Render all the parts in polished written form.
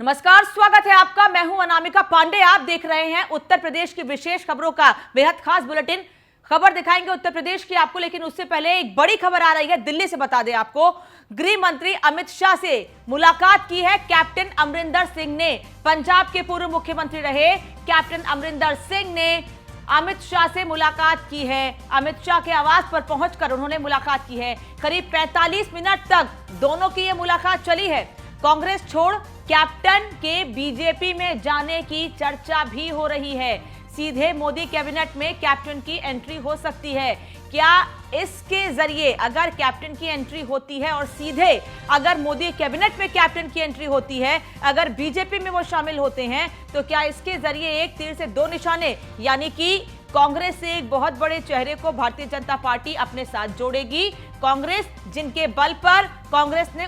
नमस्कार, स्वागत है आपका। मैं हूं अनामिका पांडे। आप देख रहे हैं उत्तर प्रदेश की विशेष खबरों का बेहद खास बुलेटिन। खबर दिखाएंगे उत्तर प्रदेश की आपको, लेकिन उससे पहले एक बड़ी खबर आ रही है दिल्ली से। बता दें आपको, गृह मंत्री अमित शाह से मुलाकात की है कैप्टन अमरिंदर सिंह ने। पंजाब के पूर्व मुख्यमंत्री रहे कैप्टन अमरिंदर सिंह ने अमित शाह से मुलाकात की है। अमित शाह के आवास पर पहुंचकर उन्होंने मुलाकात की है। करीब 45 मिनट तक दोनों की यह मुलाकात चली है। कांग्रेस छोड़ कैप्टन के बीजेपी में जाने की चर्चा भी हो रही है। सीधे मोदी कैबिनेट में कैप्टन की एंट्री हो सकती है। क्या इसके जरिए अगर कैप्टन की एंट्री होती है और सीधे अगर मोदी कैबिनेट में कैप्टन की एंट्री होती है, अगर बीजेपी में वो शामिल होते हैं, तो क्या इसके जरिए एक तीर से दो निशाने, यानी कि कांग्रेस से एक बहुत बड़े चेहरे को भारतीय जनता पार्टी अपने साथ जोड़ेगी। कांग्रेस, जिनके बल पर कांग्रेस ने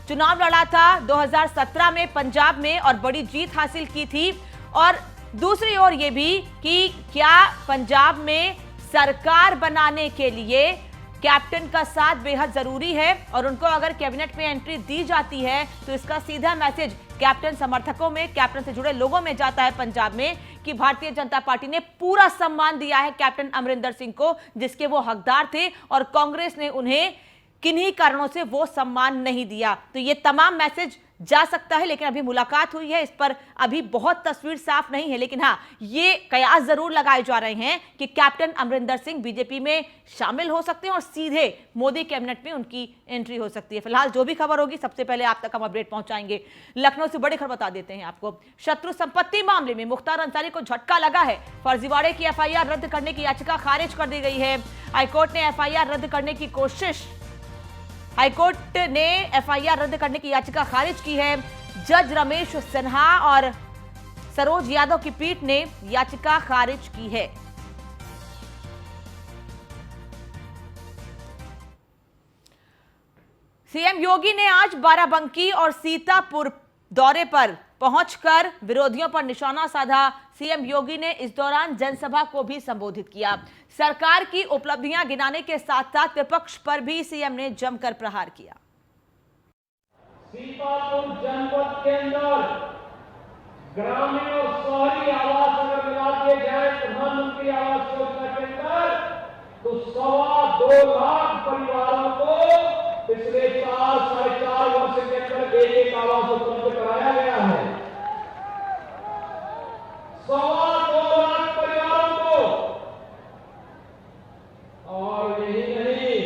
चुनाव लड़ा था 2017 में पंजाब में और बड़ी जीत हासिल की थी, और दूसरी ओर ये भी कि क्या पंजाब में सरकार बनाने के लिए कैप्टन का साथ बेहद जरूरी है, और उनको अगर कैबिनेट में एंट्री दी जाती है तो इसका सीधा मैसेज कैप्टन समर्थकों में, कैप्टन से जुड़े लोगों में जाता है पंजाब में कि भारतीय जनता पार्टी ने पूरा सम्मान दिया है कैप्टन अमरिंदर सिंह को, जिसके वो हकदार थे, और कांग्रेस ने उन्हें किन्हीं कारणों से वो सम्मान नहीं दिया। तो ये तमाम मैसेज जा सकता है, लेकिन अभी मुलाकात हुई है, इस पर अभी बहुत तस्वीर साफ नहीं है। लेकिन हाँ, ये कयास जरूर लगाए जा रहे हैं कि कैप्टन अमरिंदर सिंह बीजेपी में शामिल हो सकते हैं और सीधे मोदी कैबिनेट में उनकी एंट्री हो सकती है। फिलहाल जो भी खबर होगी सबसे पहले आप तक हम अपडेट पहुंचाएंगे। लखनऊ से बड़ी खबर बता देते हैं आपको। शत्रु संपत्ति मामले में मुख्तार अंसारी को झटका लगा है। फर्जीवाड़े की एफआईआर रद्द करने की याचिका खारिज कर दी गई है। हाईकोर्ट ने एफआईआर रद्द करने की हाईकोर्ट ने एफआईआर रद्द करने की याचिका खारिज की है। जज रमेश सिन्हा और सरोज यादव की पीठ ने याचिका खारिज की है। सीएम योगी ने आज बाराबंकी और सीतापुर दौरे पर पहुंचकर विरोधियों पर निशाना साधा। सीएम योगी ने इस दौरान जनसभा को भी संबोधित किया। सरकार की उपलब्धियां गिनाने के साथ साथ विपक्ष पर भी सीएम ने जमकर प्रहार किया। सीतापुर जनपद के अंदर ग्रामीण और शहरी आवास अगर मिला दिए जाए प्रधानमंत्री आवास योजना के अंदर, तो 2.25 लाख परिवारों को पिछले 4-4.5 वर्ष के अंदर एक आवास उपलब्ध कराया गया है। 2.25 लाख परिवारों को। और यही नहीं,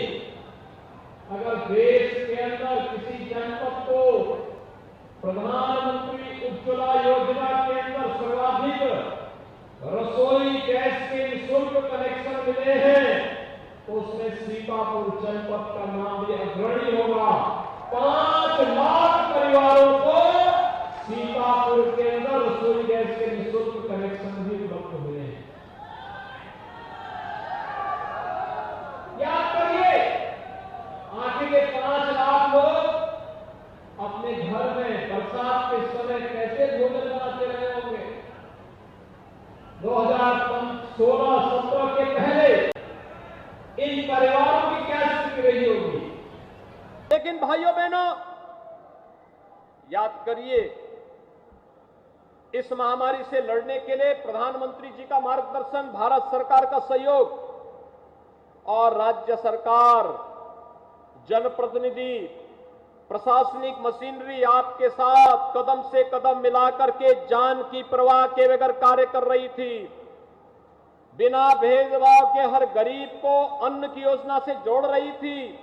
अगर देश के अंदर किसी जनपद को प्रधानमंत्री उज्ज्वला योजना के अंदर सर्वाधिक रसोई गैस के निःशुल्क कनेक्शन मिले हैं, तो उसमें सीतापुर जनपद का नाम भी अग्रणी होगा। 5 लाख परिवारों को सीतापुर के अंदर रसोई गैस के निःशुल्क कनेक्शन भी उपलब्ध हुए हैं। याद करिए, आगे के 5 लाख लोग अपने घर में बरसात के समय कैसे भोजन बनाते रहे होंगे। 2016-17 के पहले इन परिवारों की क्या स्थिति रही होगी। लेकिन भाइयों बहनों, याद करिए, इस महामारी से लड़ने के लिए प्रधानमंत्री जी का मार्गदर्शन, भारत सरकार का सहयोग और राज्य सरकार, जनप्रतिनिधि, प्रशासनिक मशीनरी आपके साथ कदम से कदम मिलाकर के जान की परवाह के बगैर कार्य कर रही थी। बिना भेदभाव के हर गरीब को अन्न की योजना से जोड़ रही थी।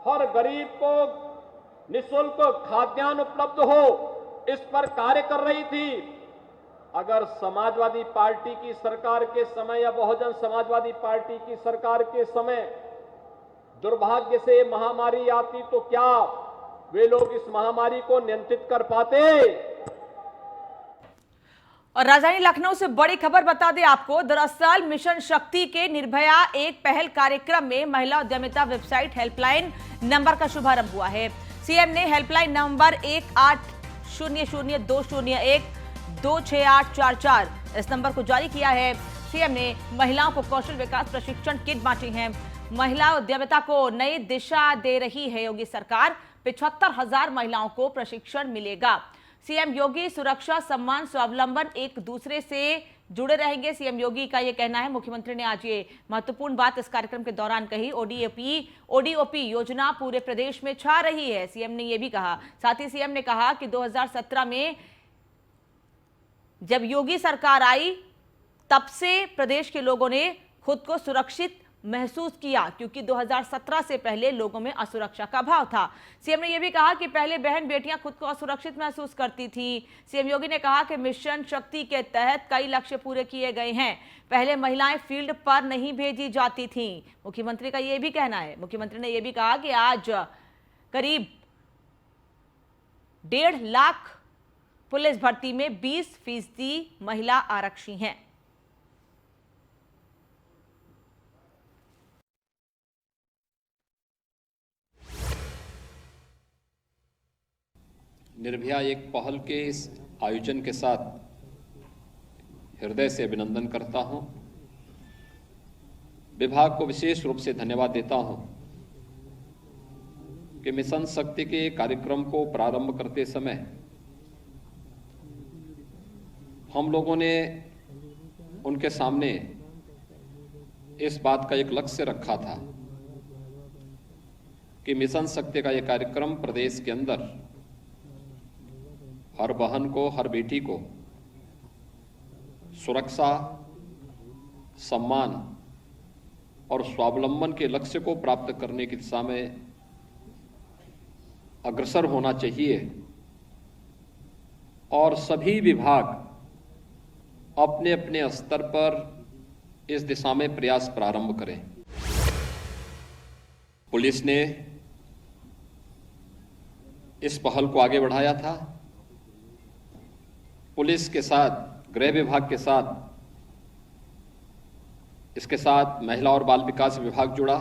हर गरीब को निःशुल्क खाद्यान्न उपलब्ध हो, इस पर कार्य कर रही थी। अगर समाजवादी पार्टी की सरकार के समय या बहुजन समाजवादी पार्टी की सरकार के समय दुर्भाग्य से महामारी आती, तो क्या वे लोग इस महामारी को नियंत्रित कर पाते? और राजधानी लखनऊ से बड़ी खबर बता दें आपको। दरअसल मिशन शक्ति के निर्भया एक पहल कार्यक्रम में महिला उद्यमिता वेबसाइट हेल्पलाइन नंबर का शुभारंभ हुआ है। सीएम ने हेल्पलाइन नंबर 1800-201-26844 इस नंबर को जारी किया है। सीएम ने महिलाओं को कौशल विकास प्रशिक्षण किट बांटी हैं। महिला उद्यमिता को नई दिशा दे रही है योगी सरकार। 75,000 महिलाओं को प्रशिक्षण मिलेगा। सीएम योगी सुरक्षा, सम्मान, स्वावलंबन एक दूसरे से जुड़े रहेंगे, सीएम योगी का यह कहना है। मुख्यमंत्री ने आज ये महत्वपूर्ण बात इस कार्यक्रम के दौरान कही। ओडीओपी योजना पूरे प्रदेश में छा रही है, सीएम ने यह भी कहा। साथ ही सीएम ने कहा कि 2017 में जब योगी सरकार आई तब से प्रदेश के लोगों ने खुद को सुरक्षित महसूस किया, क्योंकि 2017 से पहले लोगों में असुरक्षा का भाव था। सीएम ने यह भी कहा कि पहले बहन बेटियां खुद को असुरक्षित महसूस करती थी। सीएम योगी ने कहा कि मिशन शक्ति के तहत कई लक्ष्य पूरे किए गए हैं। पहले महिलाएं फील्ड पर नहीं भेजी जाती थीं, मुख्यमंत्री का यह भी कहना है। मुख्यमंत्री ने यह भी कहा कि आज करीब 1.5 लाख पुलिस भर्ती में 20% महिला आरक्षी हैं। निर्भया एक पहल के इस आयोजन के साथ हृदय से अभिनंदन करता हूं। विभाग को विशेष रूप से धन्यवाद देता हूं कि मिशन शक्ति के कार्यक्रम को प्रारंभ करते समय हम लोगों ने उनके सामने इस बात का एक लक्ष्य रखा था कि मिशन शक्ति का यह कार्यक्रम प्रदेश के अंदर हर बहन को, हर बेटी को सुरक्षा, सम्मान और स्वावलंबन के लक्ष्य को प्राप्त करने की दिशा में अग्रसर होना चाहिए और सभी विभाग अपने अपने स्तर पर इस दिशा में प्रयास प्रारंभ करें। पुलिस ने इस पहल को आगे बढ़ाया था। पुलिस के साथ, गृह विभाग के साथ, इसके साथ महिला और बाल विकास विभाग जुड़ा,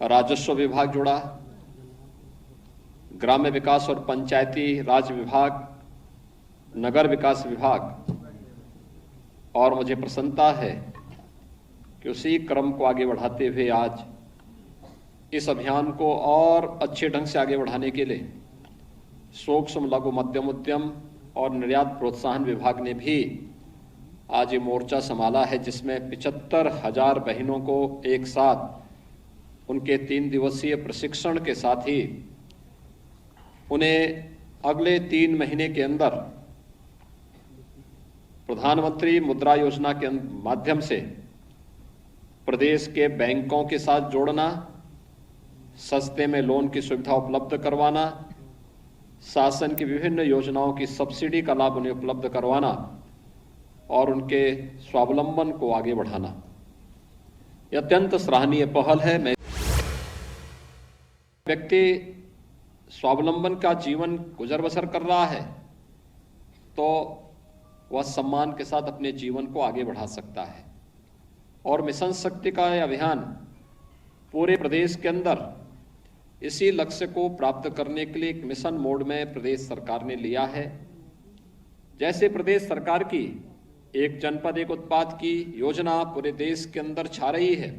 राजस्व विभाग जुड़ा, ग्राम्य विकास और पंचायती राज विभाग, नगर विकास विभाग, और मुझे प्रसन्नता है कि उसी क्रम को आगे बढ़ाते हुए आज इस अभियान को और अच्छे ढंग से आगे बढ़ाने के लिए सूक्ष्म, लघु, मध्यम उद्यम और निर्यात प्रोत्साहन विभाग ने भी आज ये मोर्चा संभाला है, जिसमें 75,000 बहनों को एक साथ उनके 3 दिवसीय प्रशिक्षण के साथ ही उन्हें अगले 3 महीने के अंदर प्रधानमंत्री मुद्रा योजना के माध्यम से प्रदेश के बैंकों के साथ जोड़ना, सस्ते में लोन की सुविधा उपलब्ध करवाना, शासन की विभिन्न योजनाओं की सब्सिडी का लाभ उन्हें उपलब्ध करवाना और उनके स्वावलंबन को आगे बढ़ाना, यह अत्यंत सराहनीय पहल है। मैं व्यक्ति स्वावलंबन का जीवन गुजर बसर कर रहा है तो वह सम्मान के साथ अपने जीवन को आगे बढ़ा सकता है। और मिशन शक्ति का यह अभियान पूरे प्रदेश के अंदर इसी लक्ष्य को प्राप्त करने के लिए एक मिशन मोड में प्रदेश सरकार ने लिया है। जैसे प्रदेश सरकार की एक जनपद एक उत्पाद की योजना पूरे देश के अंदर छा रही है।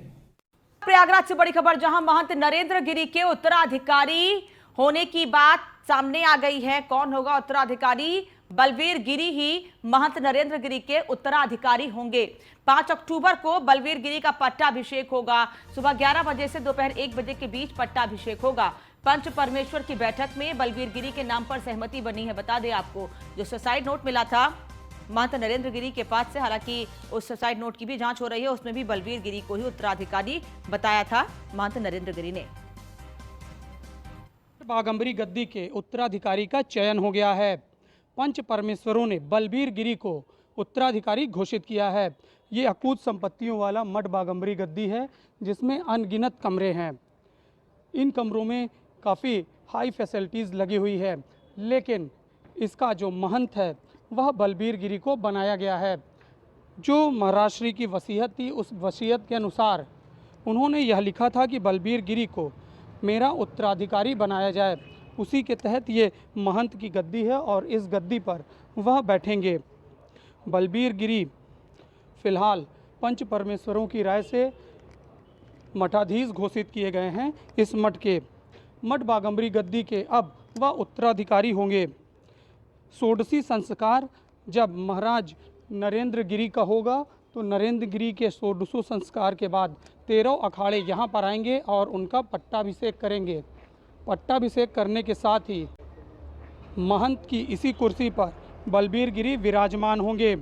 प्रयागराज से बड़ी खबर, जहां महंत नरेंद्र गिरी के उत्तराधिकारी होने की बात सामने आ गई है। कौन होगा उत्तराधिकारी? बलवीर गिरी ही महंत नरेंद्र गिरी के उत्तराधिकारी होंगे। 5 अक्टूबर को बलवीर गिरी का पट्टाभिषेक होगा। सुबह 11 बजे से दोपहर 1 बजे के बीच पट्टाभिषेक होगा। पंच परमेश्वर की बैठक में बलवीर गिरी के नाम पर सहमति बनी है। बता दें आपको, जो सुसाइड नोट मिला था महंत नरेंद्र गिरी के पास से, हालांकि उस सुसाइड नोट की भी जांच हो रही है, उसमें भी बलवीर गिरी को ही उत्तराधिकारी बताया था महंत नरेंद्र गिरी ने। बागंबरी गद्दी के उत्तराधिकारी का चयन हो गया है। पंच परमेश्वरों ने बलवीर गिरी को उत्तराधिकारी घोषित किया है। ये अकूत संपत्तियों वाला मठ बागंबरी गद्दी है, जिसमें अनगिनत कमरे हैं। इन कमरों में काफ़ी हाई फैसिलिटीज़ लगी हुई है, लेकिन इसका जो महंत है वह बलवीर गिरी को बनाया गया है। जो महाराष्ट्री की वसीयत थी, उस वसीयत के अनुसार उन्होंने यह लिखा था कि बलवीर गिरी को मेरा उत्तराधिकारी बनाया जाए। उसी के तहत ये महंत की गद्दी है और इस गद्दी पर वह बैठेंगे। बलवीर गिरी फिलहाल पंच परमेश्वरों की राय से मठाधीश घोषित किए गए हैं। इस मठ के मठ बागम्बरी गद्दी के अब वह उत्तराधिकारी होंगे। षोडशी संस्कार जब महाराज नरेंद्र गिरी का होगा तो नरेंद्र गिरी के षोडशों संस्कार के बाद 13 अखाड़े यहाँ पर आएंगे और उनका पट्टाभिषेक करेंगे। पट्टाभिषेक करने के साथ ही महंत की इसी कुर्सी पर बलबीर गिरी विराजमान होंगे।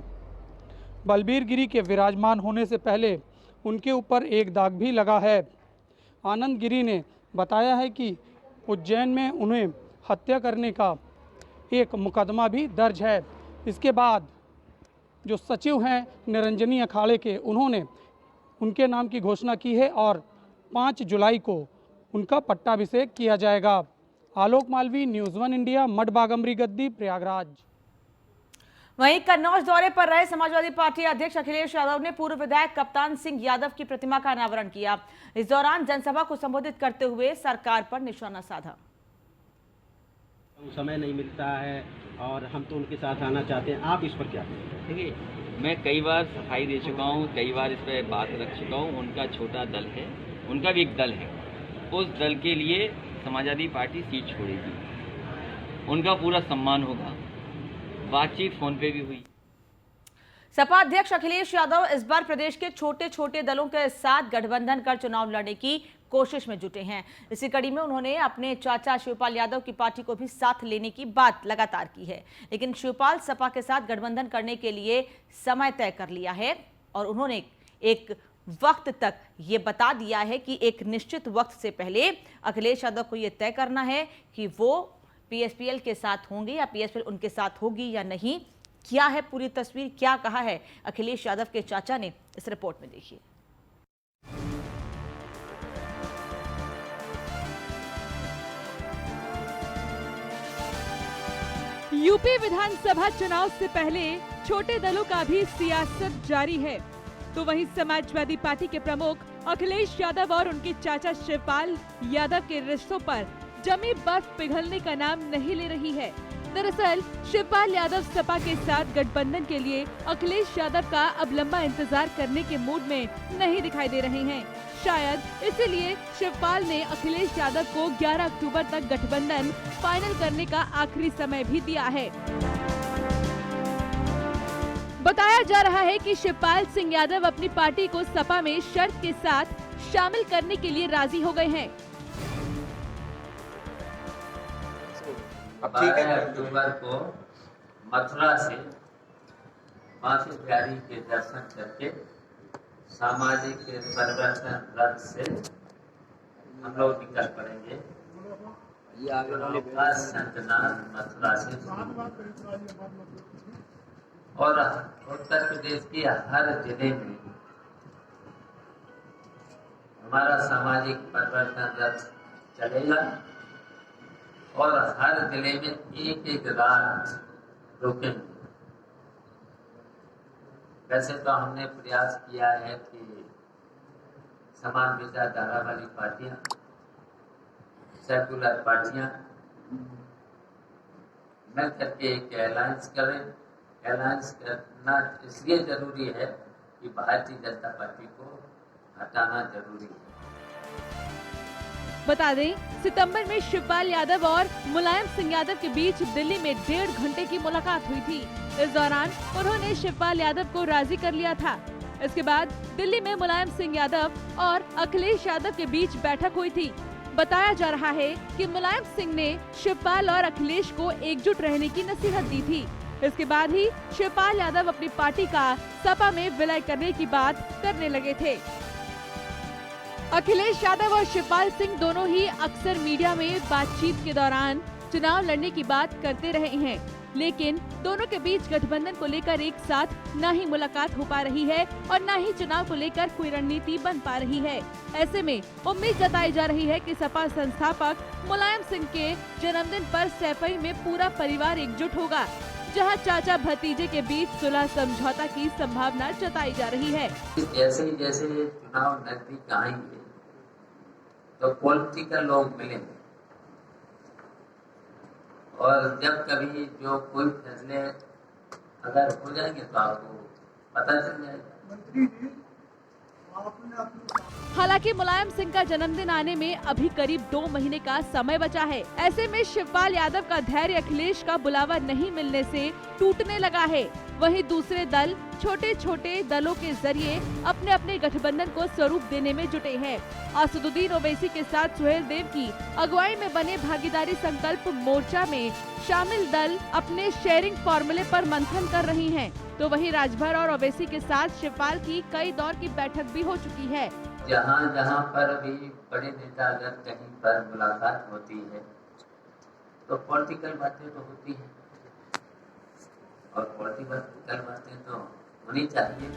बलबीर गिरी के विराजमान होने से पहले उनके ऊपर एक दाग भी लगा है। आनंद गिरी ने बताया है कि उज्जैन में उन्हें हत्या करने का एक मुकदमा भी दर्ज है। इसके बाद जो सचिव हैं निरंजनी अखाड़े के, उन्होंने उनके नाम की घोषणा की है और 5 जुलाई को उनका पट्टाभिषेक किया जाएगा। आलोक मालवी, न्यूज़ 1 इंडिया, मठ बागम्बरी गद्दी, प्रयागराज। वहीं कन्नौज दौरे पर रहे समाजवादी पार्टी अध्यक्ष अखिलेश यादव ने पूर्व विधायक कप्तान सिंह यादव की प्रतिमा का अनावरण किया। इस दौरान जनसभा को संबोधित करते हुए सरकार पर निशाना साधा। समय नहीं मिलता है और हम तो उनके साथ आना चाहते हैं, आप इस पर क्या कहेंगे? देखिए, मैं कई बार सफाई दे चुका हूँ, कई बार इस पर बात रख चुका हूँ। उनका छोटा दल है, उनका भी एक दल है। उस दल के लिए समाजवादी पार्टी सीट छोड़ेगी, उनका पूरा सम्मान होगा। बातचीत फोन पे भी हुई। सपा अध्यक्ष अखिलेश यादव इस बार प्रदेश के छोटे छोटे दलों के साथ गठबंधन कर चुनाव लड़ने की कोशिश में जुटे हैं। इसी कड़ी में उन्होंने अपने चाचा शिवपाल यादव की पार्टी को भी साथ लेने की बात लगातार की है, लेकिन शिवपाल सपा के साथ गठबंधन करने के लिए समय तय कर लिया है और उन्होंने एक वक्त तक ये बता दिया है कि एक निश्चित वक्त से पहले अखिलेश यादव को ये तय करना है कि वो पीएसपीएल के साथ होंगे या पीएसपीएल उनके साथ होगी या नहीं। क्या है पूरी तस्वीर, क्या कहा है अखिलेश यादव के चाचा ने, इस रिपोर्ट में देखिए। यूपी विधानसभा चुनाव से पहले छोटे दलों का भी सियासत जारी है, तो वहीं समाजवादी पार्टी के प्रमुख अखिलेश यादव और उनके चाचा शिवपाल यादव के रिश्तों पर जमी बर्फ पिघलने का नाम नहीं ले रही है। दरअसल शिवपाल यादव सपा के साथ गठबंधन के लिए अखिलेश यादव का अब लंबा इंतजार करने के मूड में नहीं दिखाई दे रहे हैं। शायद इसीलिए शिवपाल ने अखिलेश यादव को 11 अक्टूबर तक गठबंधन फाइनल करने का आखिरी समय भी दिया है। बताया जा रहा है कि शिवपाल सिंह यादव अपनी पार्टी को सपा में शर्त के साथ शामिल करने के लिए राजी हो गए हैं। 12 अक्टूबर को मथुरा से बांके बिहारी के दर्शन करके सामाजिक परिवर्तन रथ से हम लोग निकल पड़ेंगे। संतनाथ मथुरा से और उत्तर प्रदेश के हर जिले में हमारा सामाजिक परिवर्तन रथ चलेगा और हर जिले में एक एक रात रुकेंगे। वैसे तो हमने प्रयास किया है कि समान विचारधारा वाली पार्टियां, सेकुलर पार्टियां मिल करके एक अलायंस करें। अलायंस करना इसलिए जरूरी है कि भारतीय जनता पार्टी को हटाना जरूरी है। बता दें, सितंबर में शिवपाल यादव और मुलायम सिंह यादव के बीच दिल्ली में 1.5 घंटे की मुलाकात हुई थी। इस दौरान उन्होंने शिवपाल यादव को राजी कर लिया था। इसके बाद दिल्ली में मुलायम सिंह यादव और अखिलेश यादव के बीच बैठक हुई थी। बताया जा रहा है कि मुलायम सिंह ने शिवपाल और अखिलेश को एकजुट रहने की नसीहत दी थी। इसके बाद ही शिवपाल यादव अपनी पार्टी का सपा में विलय करने की बात करने लगे थे। अखिलेश यादव और शिवपाल सिंह दोनों ही अक्सर मीडिया में बातचीत के दौरान चुनाव लड़ने की बात करते रहे हैं, लेकिन दोनों के बीच गठबंधन को लेकर एक साथ न ही मुलाकात हो पा रही है और न ही चुनाव को लेकर कोई रणनीति बन पा रही है। ऐसे में उम्मीद जताई जा रही है कि सपा संस्थापक मुलायम सिंह के जन्मदिन पर सैफई में पूरा परिवार एकजुट होगा, जहां चाचा भतीजे के बीच सुलह समझौता की संभावना जताई जा रही है। जैसे जैसे चुनाव नजदीक आएंगे तो पॉलिटिकल लोग मिलेंगे और जब कभी जो कोई फैसले अगर हो जाएंगे तो आपको पता चल जाएगा। हालांकि मुलायम सिंह का जन्मदिन आने में अभी करीब 2 महीने का समय बचा है। ऐसे में शिवपाल यादव का धैर्य अखिलेश का बुलावा नहीं मिलने से टूटने लगा है। वहीं दूसरे दल छोटे छोटे दलों के जरिए अपने अपने गठबंधन को स्वरूप देने में जुटे हैं। असदुद्दीन ओवैसी के साथ सुहेल देव की अगुवाई में बने भागीदारी संकल्प मोर्चा में शामिल दल अपने शेयरिंग फॉर्मूले पर मंथन कर रही हैं। तो वहीं राजभर और ओवैसी के साथ शिवपाल की कई दौर की बैठक भी हो चुकी है। जहाँ जहाँ पर भी बड़े नेता अगर कहीं पर मुलाकात होती है तो पॉलिटिकल बातें तो होती है और पॉलिटिकल बातें तो होनी चाहिए।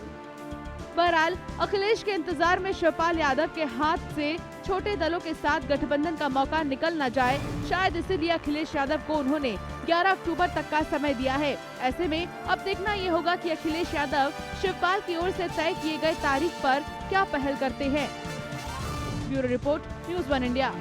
बहरहाल अखिलेश के इंतजार में शिवपाल यादव के हाथ से छोटे दलों के साथ गठबंधन का मौका निकल न जाए, शायद इसीलिए अखिलेश यादव को उन्होंने 11 अक्टूबर तक का समय दिया है। ऐसे में अब देखना ये होगा कि अखिलेश यादव शिवपाल की ओर से तय किए गए तारीख पर क्या पहल करते हैं। Bureau report, news 1 India.